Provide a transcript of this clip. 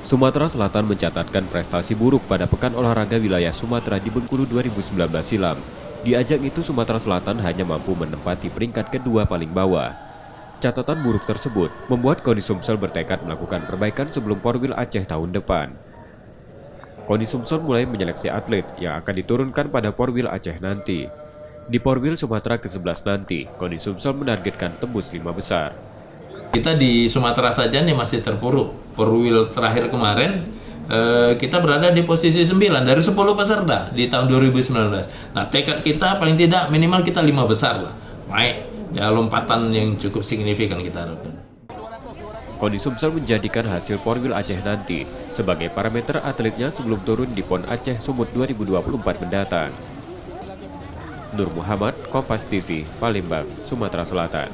Sumatera Selatan mencatatkan prestasi buruk pada Pekan Olahraga Wilayah Sumatera di Bengkulu 2019 silam. Di ajang itu Sumatera Selatan hanya mampu menempati peringkat kedua paling bawah. Catatan buruk tersebut membuat KONI Sumsel bertekad melakukan perbaikan sebelum Porwil Aceh tahun depan. KONI Sumsel mulai menyeleksi atlet yang akan diturunkan pada Porwil Aceh nanti. Di Porwil Sumatera ke-11 nanti, KONI Sumsel menargetkan tembus 5 besar. Kita di Sumatera saja nih masih terpuruk. Porwil terakhir kemarin kita berada di posisi 9 dari 10 peserta di tahun 2019. Nah, tekad kita paling tidak minimal kita 5 besar lah. Baik, ya lompatan yang cukup signifikan kita harapkan. KONI Sumsel menjadikan hasil Porwil Aceh nanti sebagai parameter atletnya sebelum turun di PON Aceh Sumut 2024 mendatang. Nur Muhammad, Kompas TV, Palembang, Sumatera Selatan.